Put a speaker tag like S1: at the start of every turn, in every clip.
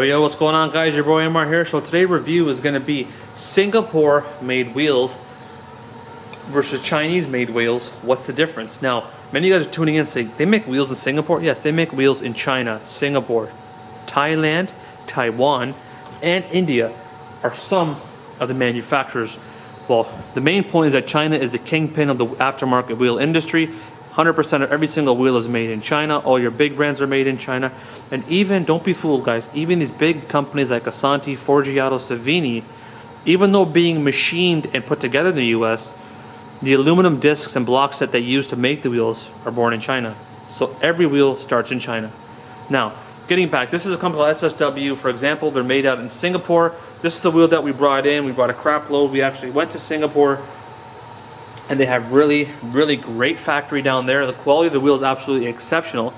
S1: Yo, what's going on, guys? Your boy AMAR here. So today's review is going to be Singapore made wheels versus Chinese made wheels. What's the difference? Now, many of you guys are tuning in and saying, they make wheels in Singapore? Yes, they make wheels in China, Singapore, Thailand, Taiwan, and India are some of the manufacturers. Well, the main point is that China is the kingpin of the aftermarket wheel industry. 100% of every single wheel is made in China. All your big brands are made in China. And even, don't be fooled, guys, even these big companies like Asanti, Forgiato, Savini, even though being machined and put together in the US, the aluminum discs and blocks that they use to make the wheels are born in China. So every wheel starts in China. Now, getting back, this is a company called SSW, for example. They're made out in Singapore. This is the wheel that we brought in. We brought a crap load. We actually went to Singapore, and they have really great factory down there. The quality of the wheel is absolutely exceptional.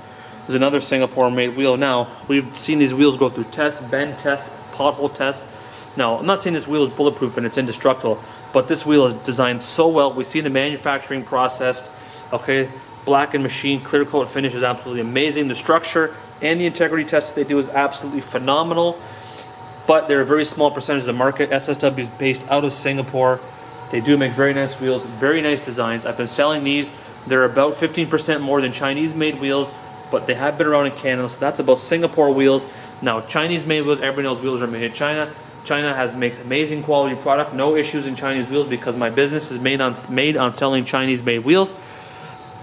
S1: There's another Singapore made wheel. Now, we've seen these wheels go through tests, bend tests, pothole tests. Now, I'm not saying this wheel is bulletproof and it's indestructible, but this wheel is designed so well. We see the manufacturing process, okay, black and machine, clear coat finish is absolutely amazing. The structure and the integrity test that they do is absolutely phenomenal, but they're a very small percentage of the market. SSW is based out of Singapore. They do make very nice wheels, very nice designs. I've been selling these. They're about 15% more than Chinese-made wheels, but they have been around in Canada, so that's about Singapore wheels. Now, Chinese-made wheels, everybody knows wheels are made in China. China makes amazing quality product. No issues in Chinese wheels because my business is made on selling Chinese-made wheels.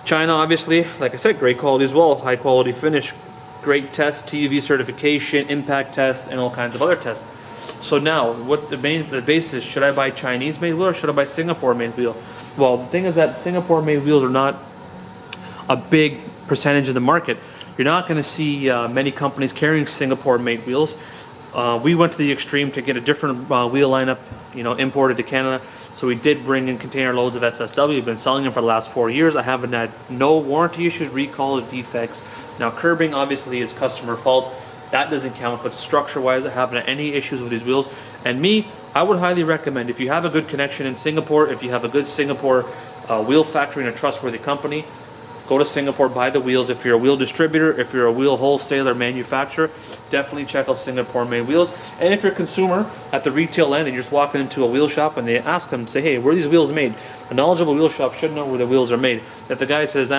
S1: China, obviously, like I said, great quality as well, high quality finish, great tests, TUV certification, impact tests, and all kinds of other tests. So now, what the basis is, should I buy Chinese-made wheel or should I buy Singapore-made wheel? Well, the thing is that Singapore-made wheels are not a big percentage of the market. You're not going to see many companies carrying Singapore-made wheels. We went to the extreme to get a different wheel lineup, imported to Canada. So we did bring in container loads of SSW. We've been selling them for the last 4 years. I haven't had no warranty issues, recalls, defects. Now, curbing obviously is customer fault. That doesn't count, but structure-wise, I haven't had any issues with these wheels. And me, I would highly recommend, if you have a good connection in Singapore, if you have a good Singapore wheel factory and a trustworthy company, go to Singapore, buy the wheels. If you're a wheel distributor, if you're a wheel wholesaler, manufacturer, definitely check out Singapore-made wheels. And if you're a consumer at the retail end and you're just walking into a wheel shop and they ask them, say, hey, where are these wheels made? A knowledgeable wheel shop should know where the wheels are made. If the guy says,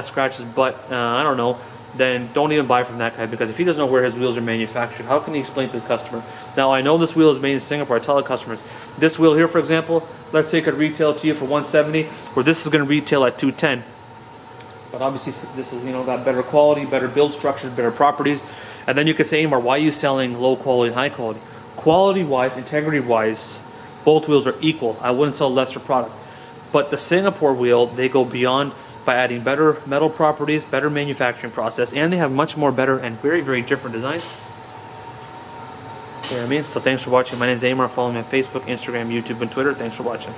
S1: scratch his butt, I don't know, then don't even buy from that guy, because if he doesn't know where his wheels are manufactured, how can he explain to the customer? Now, I know this wheel is made in Singapore. I tell the customers, this wheel here, for example, let's say it could retail to you for $170, where this is going to retail at $210. But obviously, this is got better quality, better build structures, better properties. And then you could say, AMAR, why are you selling low quality, high quality? Quality-wise, integrity-wise, both wheels are equal. I wouldn't sell lesser product. But the Singapore wheel, they go beyond by adding better metal properties, better manufacturing process, and they have much more better and very different designs. You know what I mean? So thanks for watching. My name is AMAR. Follow me on Facebook, Instagram, YouTube, and Twitter. Thanks for watching.